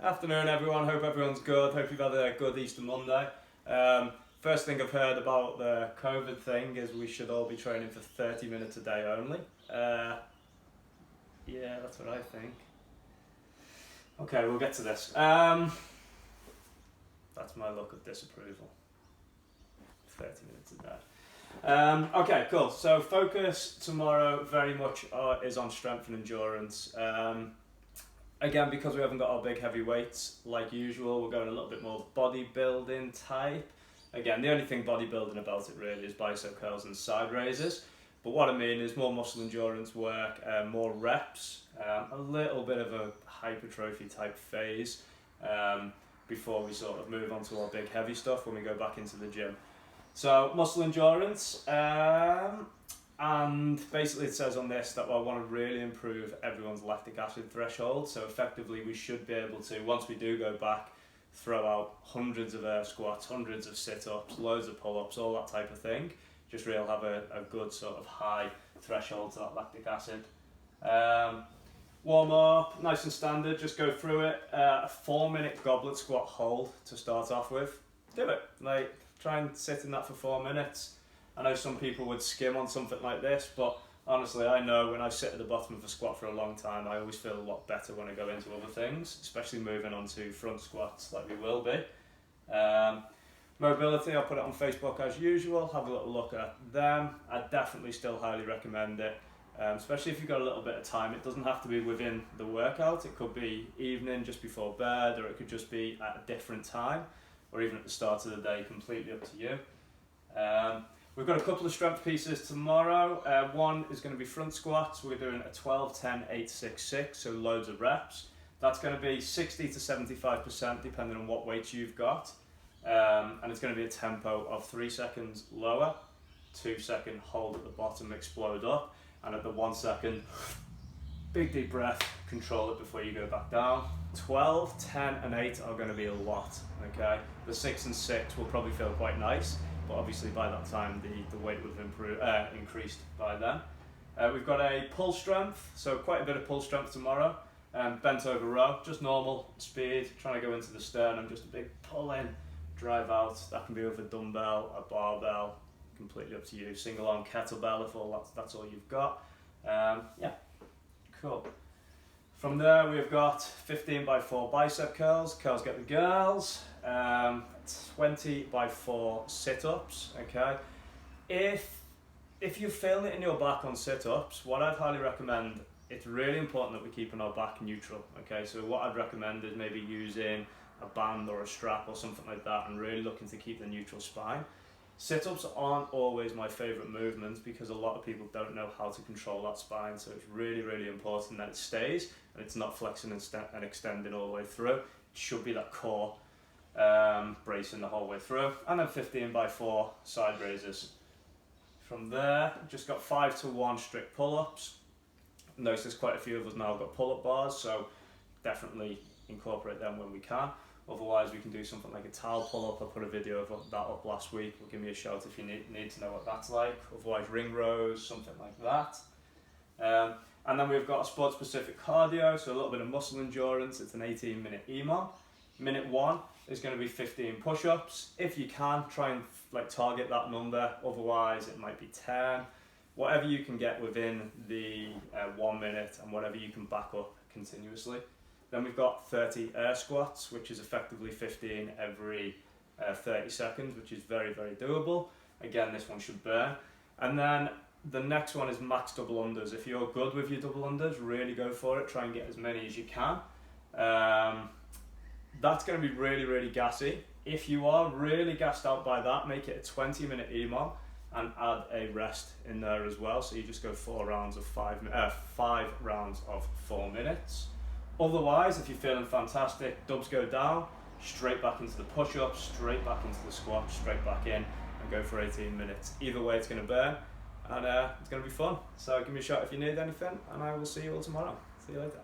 Afternoon everyone, hope everyone's good, hope you've had a good Easter Monday. First thing I've heard about the COVID thing is we should all be training for 30 minutes a day only. Yeah, that's what I think. Okay, we'll get to this. That's my look of disapproval. 30 minutes a day. Okay, cool. So focus tomorrow very much is on strength and endurance. Again, because we haven't got our big heavy weights, like usual, we're going a little bit more bodybuilding type. Again, the only thing bodybuilding about it really is bicep curls and side raises. But what I mean is more muscle endurance work, more reps, a little bit of a hypertrophy type phase before we sort of move on to our big heavy stuff when we go back into the gym. So muscle endurance, and basically it says on this that I want to really improve everyone's lactic acid threshold. So effectively we should be able to, once we do go back, throw out hundreds of air squats, hundreds of sit-ups, loads of pull-ups, all that type of thing. Just really have a good sort of high threshold to that lactic acid. Warm up, nice and standard, just go through it. A 4-minute goblet squat hold to start off with. Do it, like try and sit in that for 4 minutes. I know some people would skim on something like this, but honestly I know when I sit at the bottom of a squat for a long time, I always feel a lot better when I go into other things, especially moving on to front squats like we will be. Mobility, I'll put it on Facebook as usual, have a little look at them. I definitely still highly recommend it, especially if you've got a little bit of time. It doesn't have to be within the workout, it could be evening just before bed, or it could just be at a different time, or even at the start of the day, completely up to you. We've got a couple of strength pieces tomorrow. One is going to be front squats. We're doing a 12, 10, 8, 6, 6, so loads of reps. That's going to be 60 to 75% depending on what weights you've got. And it's going to be a tempo of 3 seconds lower, 2 second hold at the bottom, explode up, and at the 1 second, big deep breath, control it before you go back down. 12, 10 and 8 are going to be a lot, okay? The 6 and 6 will probably feel quite nice, but obviously by that time the weight would have increased by then. We've got a pull strength, so quite a bit of pull strength tomorrow. Bent over row, just normal speed, trying to go into the sternum, just a big pull in, drive out. That can be with a dumbbell, a barbell, completely up to you. Single arm kettlebell if that's all you've got. Yeah, cool. From there we've got 15 by 4 bicep curls, curls get the girls. 20 by 4 sit-ups, okay? If you're feeling it in your back on sit-ups, what I'd highly recommend, it's really important that we're keeping our back neutral, okay? So what I'd recommend is maybe using a band or a strap or something like that and really looking to keep the neutral spine. Sit-ups aren't always my favourite movements because a lot of people don't know how to control that spine, so it's really, really important that it stays and it's not flexing and extending all the way through. It should be that core bracing the whole way through, and then 15 by 4 side raises. From there, just got 5 to 1 strict pull-ups. Notice there's quite a few of us now got pull-up bars, so definitely incorporate them when we can. Otherwise we can do something like a towel pull-up. I put a video of that up last week. Well, give me a shout if you need to know what that's like. Otherwise ring rows, something like that. And then we've got a sport specific cardio, so a little bit of muscle endurance. It's an 18-minute EMOM. Minute 1 is going to be 15 push-ups. If you can, try and target that number. Otherwise it might be 10. Whatever you can get within the 1 minute and whatever you can back up continuously. Then we've got 30 air squats, which is effectively 15 every 30 seconds, which is very, very doable. Again, this one should burn. And then the next one is max double unders. If you're good with your double unders, really go for it. Try and get as many as you can. That's going to be really, really gassy. If you are really gassed out by that, make it a 20-minute EMOM and add a rest in there as well. So you just go 5 rounds of 4 minutes. Otherwise, if you're feeling fantastic, dubs go down, straight back into the push-ups, straight back into the squat, straight back in, and go for 18 minutes. Either way, it's going to burn, and it's going to be fun. So give me a shout if you need anything, and I will see you all tomorrow. See you later.